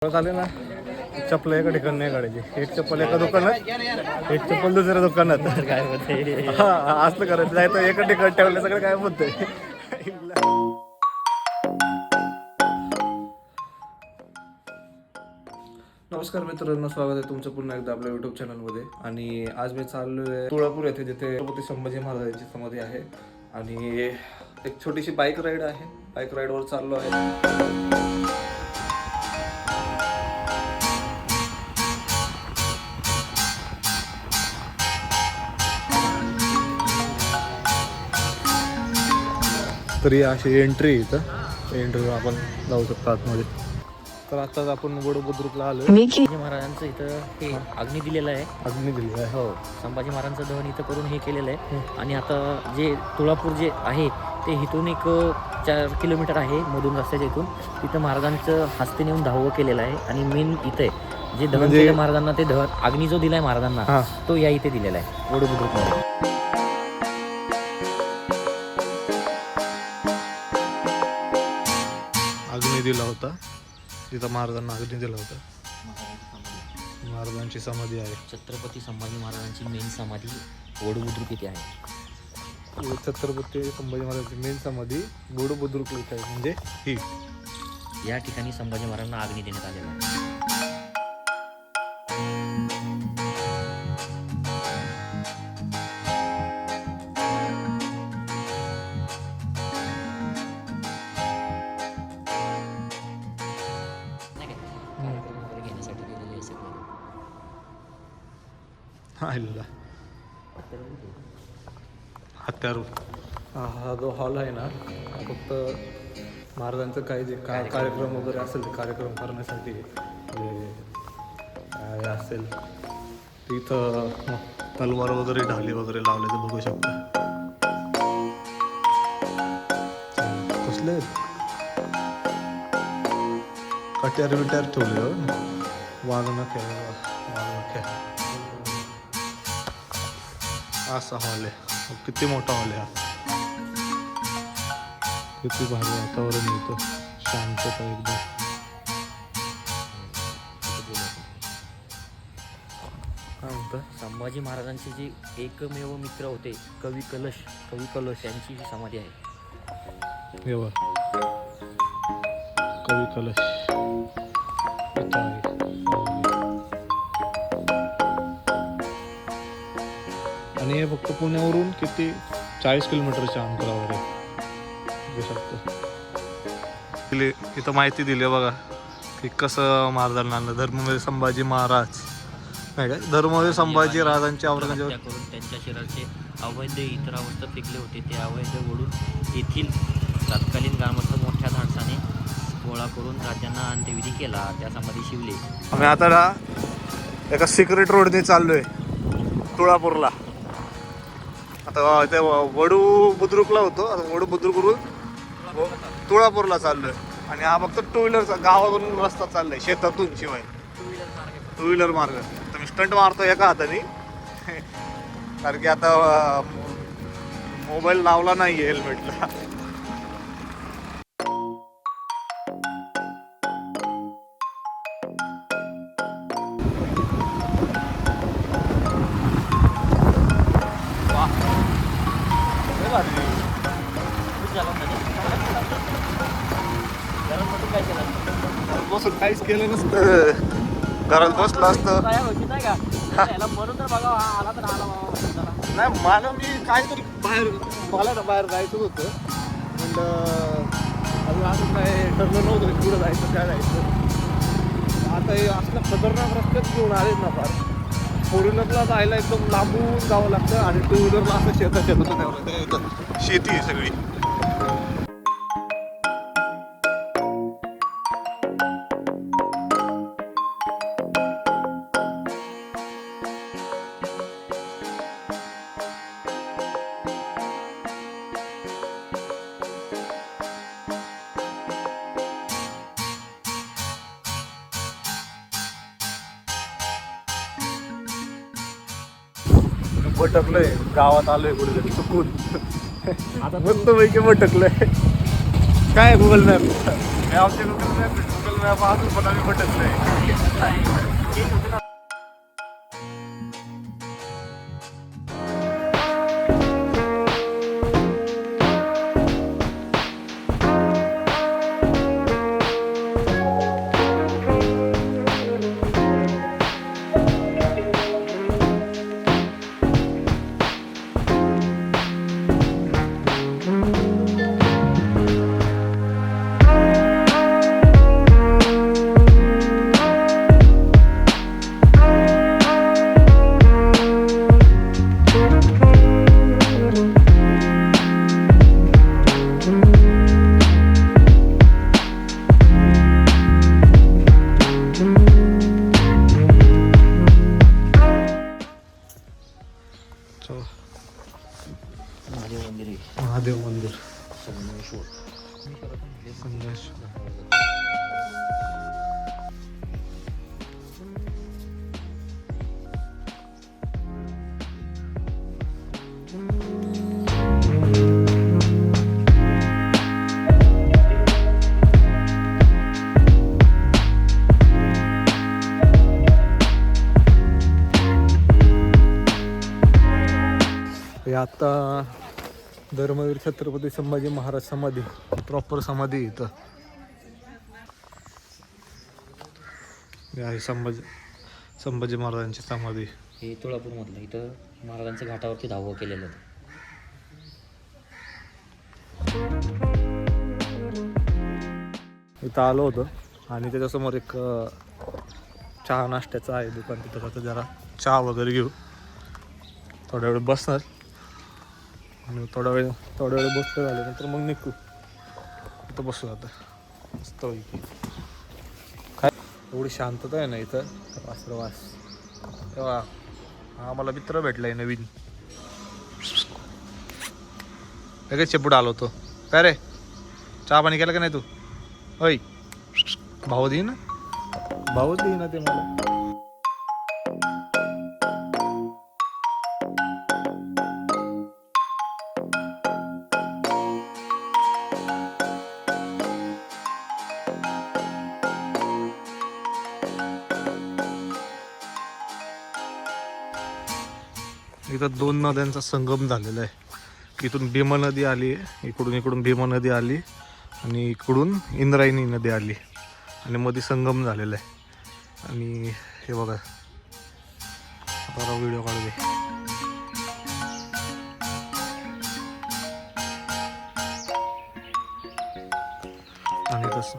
झाले ना. चप्पल एका ठिकाणी नाही काढायची. एक चप्पल एका दुकानात, एक चप्पल दुसऱ्या दुकानात. काय होतंय असलं करायचं. जायचं एका ठिकाणी ठेवलं सगळं काय होतंय. नमस्कार मित्रांनो, स्वागत आहे तुमचं पुन्हा एकदा आपल्या युट्यूब चॅनलमध्ये. आणि आज मी चाललो आहे तुळापूर येथे, जिथे छत्रपती संभाजी महाराजांची समाधी आहे. आणि एक छोटीशी बाईक राईड आहे. बाईक राईडवर चाललो आहे. तरी अशी एंट्री इथं एंट्रीवर आपण जाऊ शकतो आतमध्ये. तर आताच आपण बुद्रुकला आलो. संभाजी महाराजांचं इथं हे अग्नी दिलेलं आहे. अग्नी दिलेला आहे. हो, संभाजी महाराजांचं दहन इथं करून हे केलेलं आहे. आणि आता जे तुळापूर जे आहे ते इथून एक 4 किलोमीटर आहे मधून रस्त्याच्या इथून. तिथं महाराजांचं हस्ते नेऊन 10वं केलेलं आहे. आणि मेन इथे जे दहन केलं महाराजांना, ते दहन अग्नी जो दिलाय महाराजांना तो या इथे दिलेला आहे बुद्रुकमध्ये. अग्नी दिला होता तिथं, महाराजांना अग्नी दिला होता. महाराजांची समाधी आहे. छत्रपती संभाजी महाराजांची मेन समाधी बुद्रुक इथे आहे. छत्रपती संभाजी महाराजांची मेन समाधी बुद्रुक इथे आहे. म्हणजे ही या ठिकाणी संभाजी महाराजांना अग्नी देण्यात आलेला आहे. हत्यारू हा जो हॉल आहे ना, फक्त महाराजांचं काही जे कार्यक्रम वगैरे असेल ते कार्यक्रम करण्यासाठी काय असेल तिथं तलवार वगैरे ढाली वगैरे लावले ते बघू शकतो. कसले कट्यार विट्यार ठेवले. वाघनखे असा हॉल आहे. किती मोठा हॉल आहे हा. किती भारी वातावरण होतं, शांतता एकदम. काय म्हणतं, संभाजी महाराजांचे जे एकमेव मित्र होते कवी कलश यांची जी समाधी आहे. कवी कलश आणि हे फक्त पुण्यावरून किती 40 किलोमीटरच्या अंतरावर आहे. बघू शकतो. इथं माहिती दिली आहे बघा की कसं महाराजांना धर्मवीर संभाजी महाराज नाही का, धर्मवीर संभाजी राजांचे औरंगजेब करून त्यांच्या शरीराचे अवैध इतर अवस्था फेकले होते. ते अवैध ओढून येथील तत्कालीन ग्रामस्थ मोठ्या धाडसाने गोळा करून राज्यांना अंत्यविधी केला. त्या समाधी शिवले. आम्ही आता एका सिक्रेट रोडने चाललोय तुळापूरला. आता ते बुद्रुकला होतो, आता बुद्रुकवरून तुळापूरला चाललोय. आणि हा फक्त टू व्हीलरचा गावावरून रस्ता चाललाय, शेतातून शिवाय टू व्हीलर मार्ग. तर मी स्टंट मारतो एका हाताने, कारण की आता मोबाईल लावला नाही हेल्मेटला. बसून काहीच केलं नसतं, घरात बसलं असतं. नाही मला मी काहीतरी बाहेर जायचं होतं. म्हणलं अजून असं काय ठरलं नव्हतं पुढं जायचं काय जायचं. आता हे असलं खतरनाक रस्त्यात घेऊन आलेत ना फार. 4 व्हीलरला जायला एकदम लांबून जावं लागतं आणि 2 व्हीलरला असं शेतात शेती आहे सगळी. भटकलोय गावात, आलोय कुठेतरी चुकून. आता मस्त पैकी भटकलोय. काय गुगल मॅप, आमच्या गुगल मॅप अजून पण आम्ही पटत नाही. महादेव मंदिर आहे. महादेव मंदिर संगमेश्वर. हे आता धर्मवीर छत्रपती संभाजी महाराज समाधी, प्रॉपर समाधी इथं हे आहे. संभाजी महाराजांची समाधी. हे तुळापूरमधलं. इथं महाराजांच्या घाटावरती धावं केलेलं आहे. इथं आलो होतो आणि त्याच्यासमोर एक चहा नाश्त्याचं आहे दुकान. तिथं आता जरा चहा वगैरे घेऊ, थोड्या वेळ बसणार आणि थोडा वेळ बसलं झाल्यानंतर मग निघू. इथं बसू आता मस्त पैकी. काय एवढी शांतता आहे ना इथं, वासरवास. तेव्हा हा मला मित्र भेटलाय नवीन. लगेच चेपूट आलो होतो. काय रे, चहा पाणी केलं का नाही तू? होय, भाऊ दे ना ते मला. इथं 2 नद्यांचा संगम झालेला आहे. इथून भीमा नदी आली आहे, इकडून भीमा नदी आली आणि इकडून इंद्रायणी नदी आली आणि मध्ये संगम झालेला आहे. आणि हे बघा, आता व्हिडिओ काढू दे. आणि तसं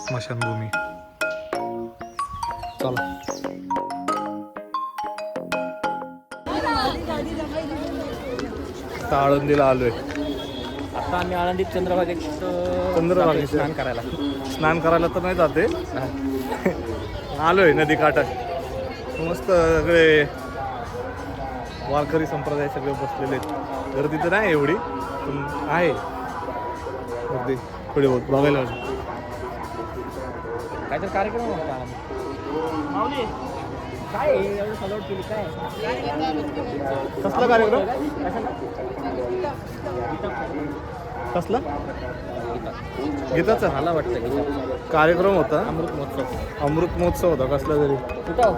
स्मशानभूमी. चला आता आळंदीला आलोय. आता आम्ही आळंदीत चंद्रभागेत स्नान करायला तर नाही जाते. आलोय नदी काठात. मस्त सगळे वारकरी संप्रदाय सगळे बसलेले आहेत. गर्दी तर नाही एवढी, पण आहे गर्दी थोडी बहुत बघायला. काहीतरी कार्यक्रम होता. काय एवढं सजावट केली? काय कसला कार्यक्रम? कसला? गीताचा मला वाटतं गीता कार्यक्रम होता. अमृत महोत्सव होता कसला तरी. कुठं?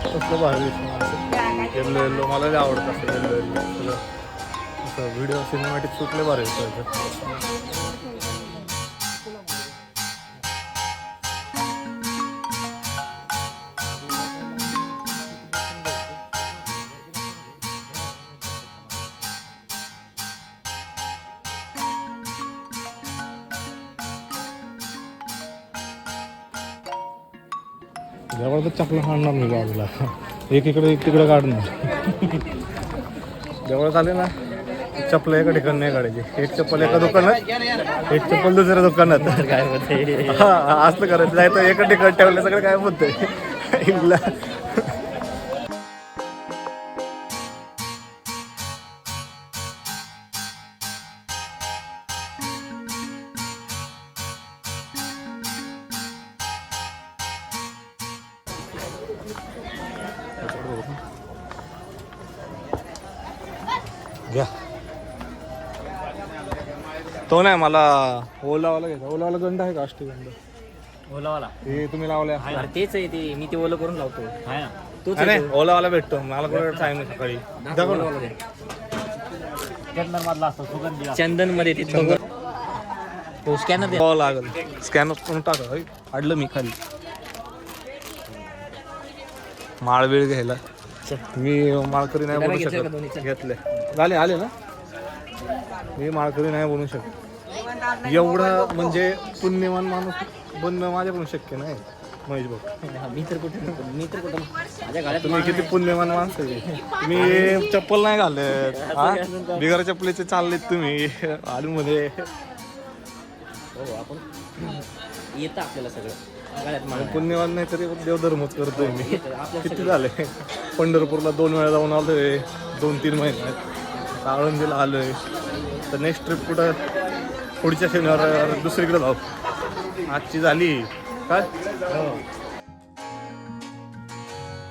कसलं भारी येल्लो येल्लो मला लय आवडत असतं. येल्लो येल्लो सगळं असं व्हिडिओ सिनेमॅटिक सुटले भारी येतं. जवळ तर चपला काढणार नाही बाजूला, एक इकडे एक तिकडे काढणार. जवळ आले ना चप्पल एका ठिकाणी नाही काढायची. एक चप्पल एका दुकानात, एक चप्पल दुसऱ्या दुकानात. काय होते हा असं करायचं. जायचं एका ठिकाणी ठेवलं सगळं काय होतंय. घ्या. तो नाही मला ओलावाला घ्यायचा. ओलावाला गंध आहे का अष्टगंध? ओलावाला हे तुम्ही लावले अरे तेच आहे ते, मी ते ओलं करून लावतो. आहे ना तोच नाही आहे ओलावाला भेटतो मला कुठे टाइम आहे सकाळी. दाखव ना. चंदन मधला असतो सुगंधी, चंदन मध्ये तिथं तो स्कॅनर दे. हो लागल. स्कॅनर करून टाका. होय. काढलं मी खाली. माळवेळ घ्यायला मी माळकरी नाही बनू घेतलं का शकत. दोन्हीचं? घेतले झाले आले ना. मी माळकरी नाही बनू शकत. एवढं म्हणजे पुण्यवान माणूस बनणं माझ्याकडून शक्य नाही महेश भाऊ. मी तर कुठे माझ्या गाड्यात तुम्ही किती पुण्यवान माणसं आहे. मी चप्पल नाही घालत. हा? बिगर चप्पलीचे चाललेत तुम्ही आलूमध्ये. हो आपण येतं आपल्याला सगळं गाड्यात माळ. पुण्यवान नाही तरी देवधर्मच करतोय मी. आपल्या किती झाले पंढरपूरला 2 वेळा जाऊन आलोय 2-3 महिन्यात. आळंदीला आलोय. तर नेक्स्ट ट्रिप कुठं पुढच्या शनिवार दुसरीकडे जाऊ. आजची झाली काय